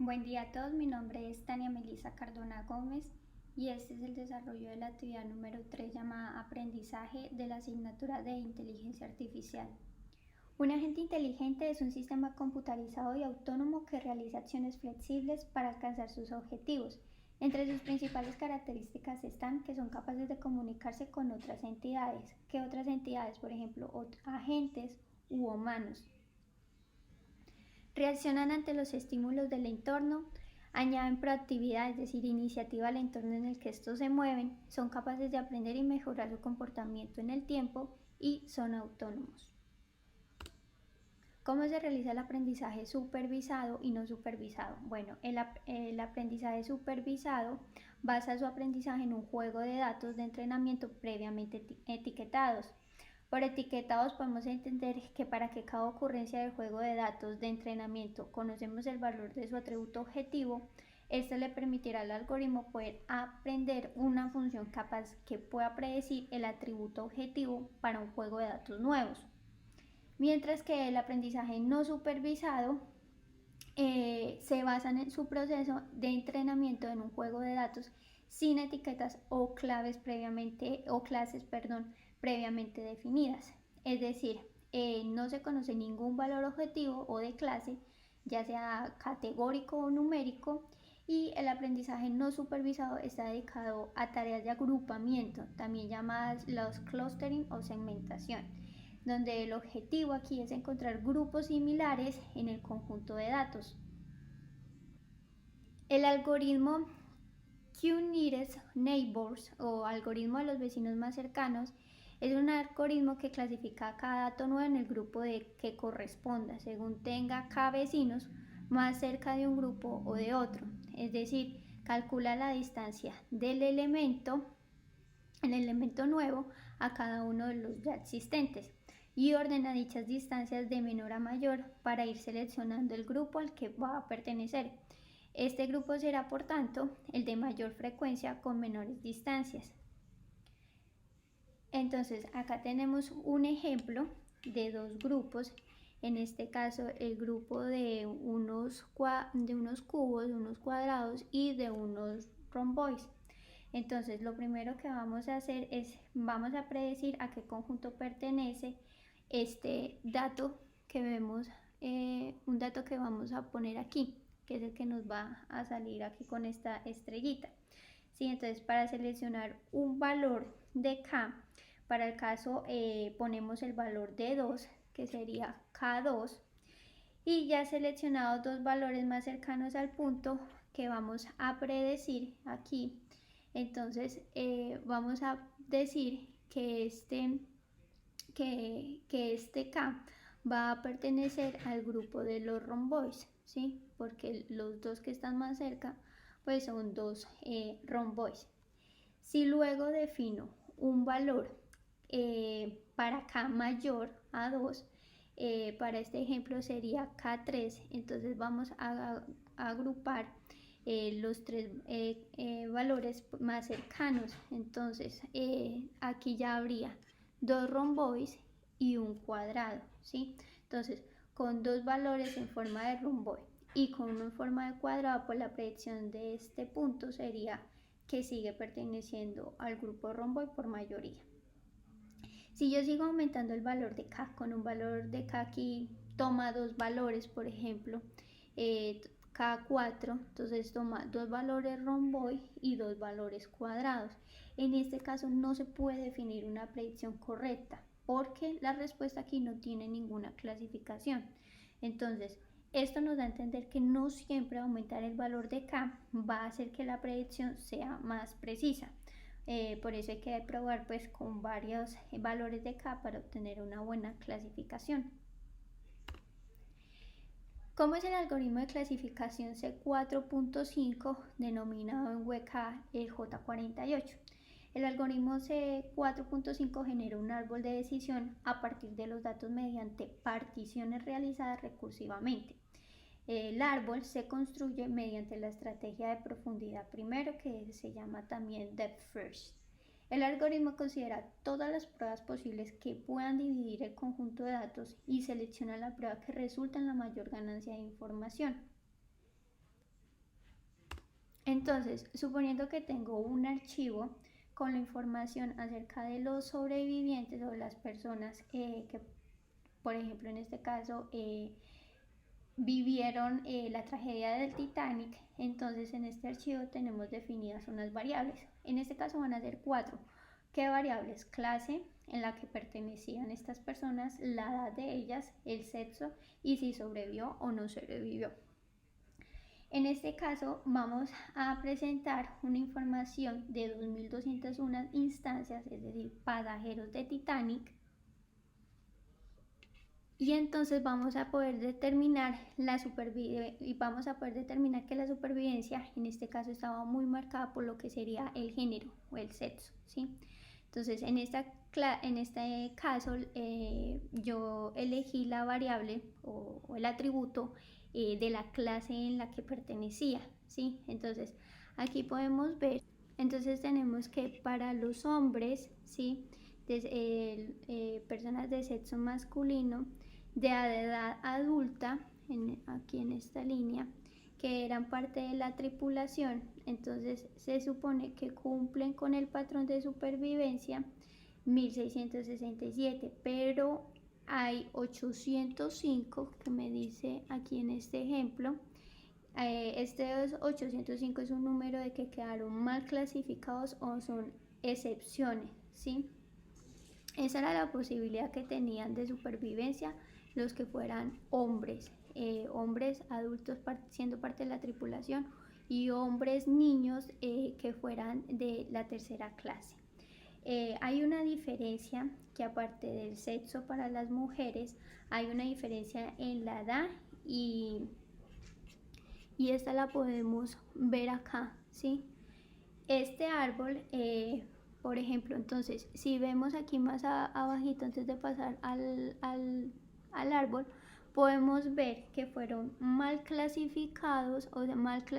Buen día a todos, mi nombre es Tania Melissa Cardona Gómez y este es el desarrollo de la actividad número 3 llamada Aprendizaje de la asignatura de Inteligencia Artificial. Un agente inteligente es un sistema computarizado y autónomo que realiza acciones flexibles para alcanzar sus objetivos. Entre sus principales características están que son capaces de comunicarse con otras entidades. ¿Qué otras entidades? Por ejemplo, agentes u humanos. Reaccionan ante los estímulos del entorno, añaden proactividad, es decir, iniciativa al entorno en el que estos se mueven, son capaces de aprender y mejorar su comportamiento en el tiempo y son autónomos. ¿Cómo se realiza el aprendizaje supervisado y no supervisado? Bueno, el aprendizaje supervisado basa su aprendizaje en un juego de datos de entrenamiento previamente etiquetados. Por etiquetados podemos entender que para que cada ocurrencia del juego de datos de entrenamiento conocemos el valor de su atributo objetivo, esto le permitirá al algoritmo poder aprender una función capaz que pueda predecir el atributo objetivo para un juego de datos nuevos. Mientras que el aprendizaje no supervisado se basa en su proceso de entrenamiento en un juego de datos sin etiquetas o clases previamente definidas. Es decir, no se conoce ningún valor objetivo o de clase, ya sea categórico o numérico, y el aprendizaje no supervisado está dedicado a tareas de agrupamiento, también llamadas los clustering o segmentación, donde el objetivo aquí es encontrar grupos similares en el conjunto de datos. El algoritmo Q-Nearest Neighbors o algoritmo de los vecinos más cercanos es un algoritmo que clasifica a cada dato nuevo en el grupo que corresponda, según tenga K vecinos más cerca de un grupo o de otro. Es decir, calcula la distancia del elemento nuevo a cada uno de los ya existentes y ordena dichas distancias de menor a mayor para ir seleccionando el grupo al que va a pertenecer. Este grupo será, por tanto, el de mayor frecuencia con menores distancias. Entonces, acá tenemos un ejemplo de dos grupos. En este caso, el grupo de unos cubos, de unos cuadrados y de unos romboides. Entonces, lo primero que vamos a hacer es, vamos a predecir a qué conjunto pertenece este dato que vemos, un dato que vamos a poner aquí, que es el que nos va a salir aquí con esta estrellita. ¿Sí? Entonces, para seleccionar un valor de K, para el caso ponemos el valor de 2, que sería K2, y ya seleccionados dos valores más cercanos al punto que vamos a predecir aquí, entonces vamos a decir que este K va a pertenecer al grupo de los romboides, ¿sí? Porque los dos que están más cerca pues son dos romboides. Si luego defino un valor para K mayor a 2, para este ejemplo sería K3, entonces vamos a agrupar los tres valores más cercanos. Entonces aquí ya habría dos romboides y un cuadrado, ¿sí? Entonces con dos valores en forma de romboide y con uno en forma de cuadrado, pues la predicción de este punto sería que sigue perteneciendo al grupo romboide por mayoría. Si yo sigo aumentando el valor de K con un valor de K aquí toma dos valores, por ejemplo, K4, entonces toma dos valores romboide y dos valores cuadrados. En este caso no se puede definir una predicción correcta porque la respuesta aquí no tiene ninguna clasificación. Entonces, esto nos da a entender que no siempre aumentar el valor de K va a hacer que la predicción sea más precisa. Por eso hay que probar pues con varios valores de K para obtener una buena clasificación. ¿Cómo es el algoritmo de clasificación C4.5 denominado en WCAG el J48? El algoritmo C4.5 genera un árbol de decisión a partir de los datos mediante particiones realizadas recursivamente. El árbol se construye mediante la estrategia de profundidad primero, que se llama también depth first. El algoritmo considera todas las pruebas posibles que puedan dividir el conjunto de datos y selecciona la prueba que resulta en la mayor ganancia de información. Entonces, suponiendo que tengo un archivo con la información acerca de los sobrevivientes o las personas que, por ejemplo, en este caso, vivieron la tragedia del Titanic, entonces en este archivo tenemos definidas unas variables. En este caso van a ser 4. ¿Qué variables? Clase en la que pertenecían estas personas, la edad de ellas, el sexo y si sobrevivió o no sobrevivió. En este caso vamos a presentar una información de 2.201 instancias, es decir, pasajeros de Titanic, y entonces vamos a poder determinar que la supervivencia en este caso estaba muy marcada por lo que sería el género o el sexo, ¿sí? Entonces en este caso yo elegí la variable o el atributo de la clase en la que pertenecía, ¿sí? Entonces aquí podemos ver, entonces tenemos que para los hombres, ¿sí? Personas de sexo masculino de edad adulta, aquí en esta línea, que eran parte de la tripulación, entonces se supone que cumplen con el patrón de supervivencia 1667, pero hay 805 que me dice aquí en este ejemplo. Este 805 es un número de que quedaron mal clasificados o son excepciones, ¿sí? Esa era la posibilidad que tenían de supervivencia los que fueran hombres, hombres adultos siendo parte de la tripulación y hombres niños que fueran de la tercera clase. Hay una diferencia que aparte del sexo para las mujeres, hay una diferencia en la edad y esta la podemos ver acá, ¿sí? Este árbol, por ejemplo, entonces, si vemos aquí más abajito, antes de pasar al árbol, podemos ver que fueron mal clasificados o de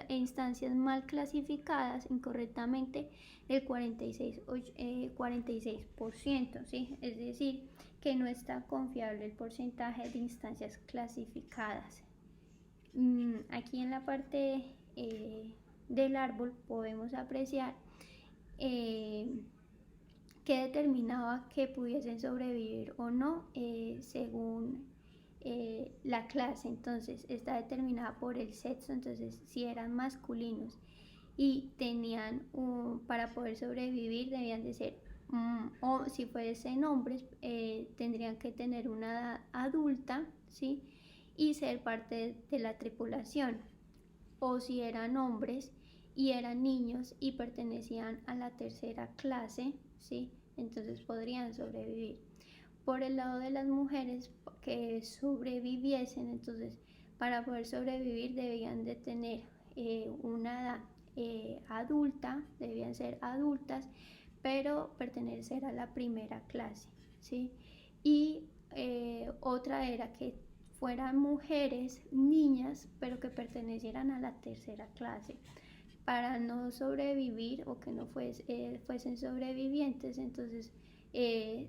instancias mal clasificadas incorrectamente el 46%, ¿sí? Es decir, que no está confiable el porcentaje de instancias clasificadas. Aquí en la parte del árbol podemos apreciar que determinaba que pudiesen sobrevivir o no según la clase. Entonces está determinada por el sexo, entonces si eran masculinos y tenían para poder sobrevivir debían de ser o si fuesen hombres tendrían que tener una edad adulta, ¿sí? Y ser parte de la tripulación, o si eran hombres y eran niños y pertenecían a la tercera clase, ¿sí? Entonces podrían sobrevivir. Por el lado de las mujeres que sobreviviesen, entonces para poder sobrevivir debían de tener una edad adulta, debían ser adultas, pero pertenecer a la primera clase, ¿sí? Y otra era que fueran mujeres, niñas, pero que pertenecieran a la tercera clase. Para no sobrevivir o que no fuesen sobrevivientes, entonces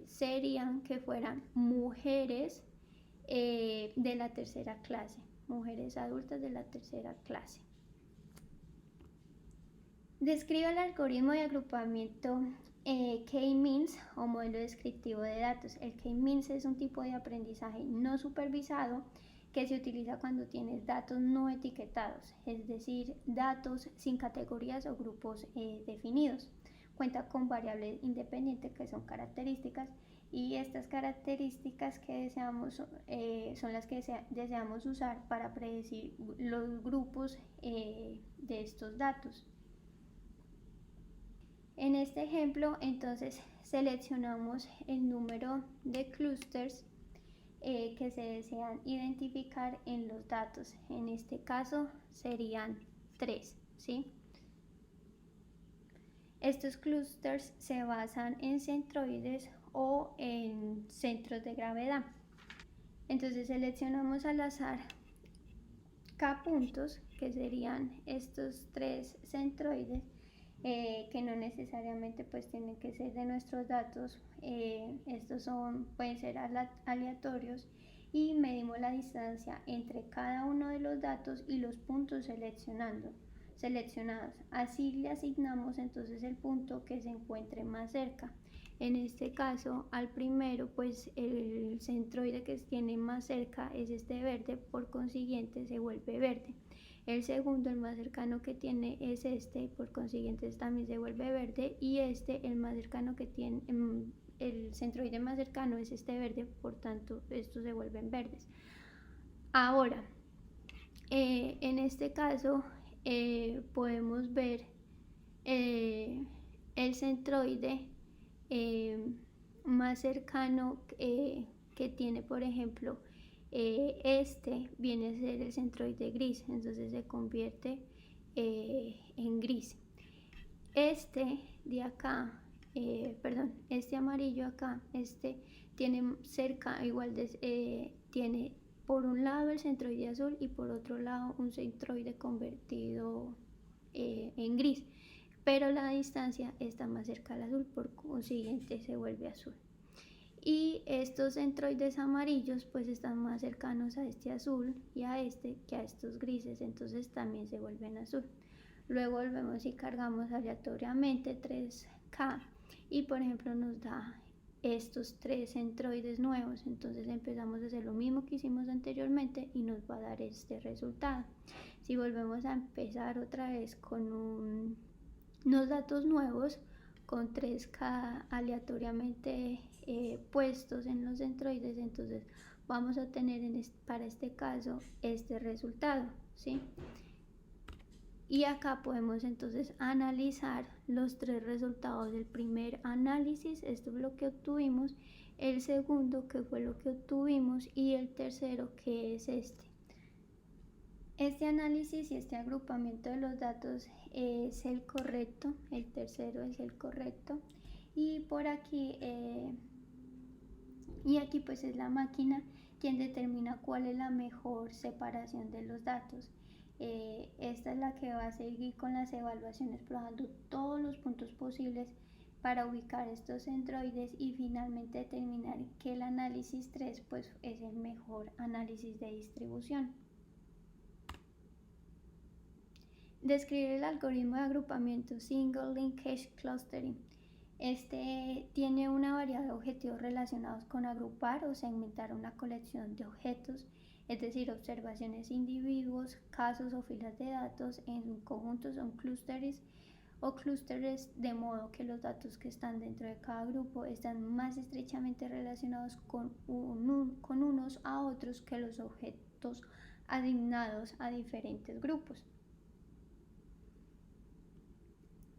serían que fueran mujeres de la tercera clase, mujeres adultas de la tercera clase. Describe el algoritmo de agrupamiento K-means o modelo descriptivo de datos. El K-means es un tipo de aprendizaje no supervisado que se utiliza cuando tienes datos no etiquetados, es decir, datos sin categorías o grupos definidos. Cuenta con variables independientes que son características y estas características que deseamos son las que deseamos usar para predecir los grupos de estos datos. En este ejemplo, entonces, seleccionamos el número de clústeres que se desean identificar en los datos. En este caso serían 3, ¿sí? Estos clústeres se basan en centroides o en centros de gravedad. Entonces seleccionamos al azar K puntos, que serían estos 3 centroides, que no necesariamente pues tienen que ser de nuestros datos, estos pueden ser aleatorios, y medimos la distancia entre cada uno de los datos y los puntos seleccionando. seleccionados. Así le asignamos entonces el punto que se encuentre más cerca. En este caso, al primero, pues el centroide que tiene más cerca es este verde, por consiguiente se vuelve verde. El segundo, el más cercano que tiene es este, por consiguiente también se vuelve verde. Y este, el más cercano que tiene, el centroide más cercano es este verde, por tanto estos se vuelven verdes. Ahora, en este caso podemos ver el centroide más cercano que tiene, por ejemplo, este viene a ser el centroide gris, entonces se convierte en gris. Este de acá, perdón, este amarillo acá, este tiene cerca, igual tiene por un lado el centroide azul y por otro lado un centroide convertido en gris, pero la distancia está más cerca al azul, por consiguiente se vuelve azul. Y estos centroides amarillos pues están más cercanos a este azul y a este que a estos grises, entonces también se vuelven azul. Luego volvemos y cargamos aleatoriamente 3K y por ejemplo nos da estos 3 centroides nuevos, entonces empezamos a hacer lo mismo que hicimos anteriormente y nos va a dar este resultado. Si volvemos a empezar otra vez con unos datos nuevos, con 3K aleatoriamente puestos en los centroides, entonces vamos a tener para este caso este resultado, ¿sí? Y acá podemos entonces analizar los 3 resultados del primer análisis, esto es lo que obtuvimos, el segundo que fue lo que obtuvimos y el tercero que es este. Este análisis y este agrupamiento de los datos es el correcto, el tercero es el correcto y por aquí pues es la máquina quien determina cuál es la mejor separación de los datos. Esta es la que va a seguir con las evaluaciones probando todos los puntos posibles para ubicar estos centroides y finalmente determinar que el análisis 3 pues es el mejor análisis de distribución. Describir el algoritmo de agrupamiento Single Linkage Clustering. Este tiene una variedad de objetivos relacionados con agrupar o segmentar una colección de objetos, es decir, observaciones, individuos, casos o filas de datos en conjuntos o clústeres, de modo que los datos que están dentro de cada grupo están más estrechamente relacionados con unos a otros que los objetos asignados a diferentes grupos.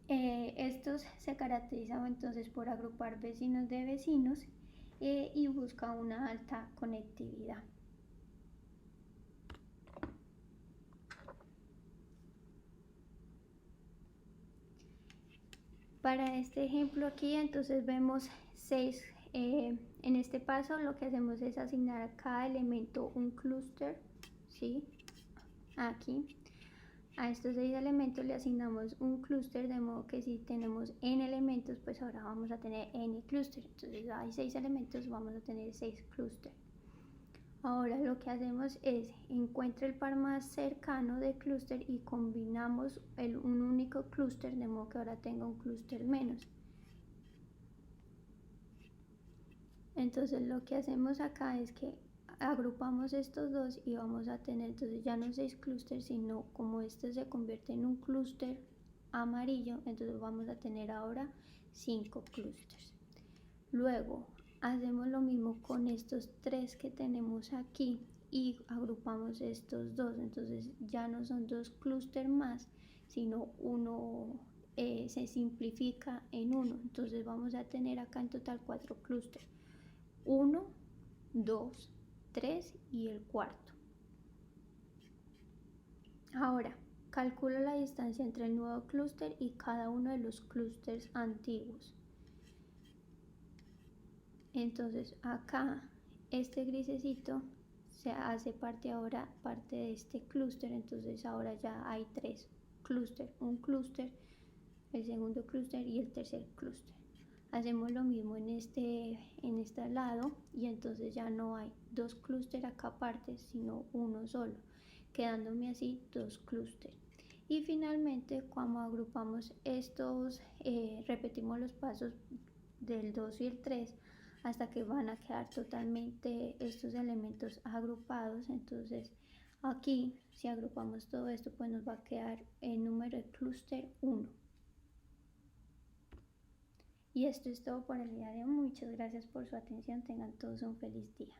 Estos se caracterizan entonces por agrupar vecinos de vecinos y busca una alta conectividad. Para este ejemplo aquí entonces vemos 6, en este paso lo que hacemos es asignar a cada elemento un clúster, ¿sí? Aquí. A estos 6 elementos le asignamos un clúster, de modo que si tenemos n elementos, pues ahora vamos a tener n clúster. Entonces hay 6 elementos, vamos a tener 6 clústeres. Ahora lo que hacemos es encuentra el par más cercano de clúster y combinamos un único clúster, de modo que ahora tenga un clúster menos. Entonces lo que hacemos acá es que agrupamos estos dos y vamos a tener entonces ya no 6 clústeres, sino como este se convierte en un clúster amarillo, entonces vamos a tener ahora 5 clústeres. Luego hacemos lo mismo con estos 3 que tenemos aquí y agrupamos estos dos, entonces ya no son 2 clústeres más, sino uno se simplifica en uno, entonces vamos a tener acá en total 4 clústeres, 1, 2, 3 y el cuarto. Ahora, calculo la distancia entre el nuevo clúster y cada uno de los clústeres antiguos. Entonces acá este grisecito se hace parte de este clúster, entonces ahora ya hay 3 clústeres, un clúster, el segundo clúster y el tercer clúster. Hacemos lo mismo en este lado y entonces ya no hay 2 clústeres acá aparte, sino uno solo, quedándome así 2 clústeres. Y finalmente, cuando agrupamos estos, repetimos los pasos del 2 y el 3 hasta que van a quedar totalmente estos elementos agrupados. Entonces aquí, si agrupamos todo esto, pues nos va a quedar el número de clúster 1. Y esto es todo por el día de hoy. Muchas gracias por su atención. Tengan todos un feliz día.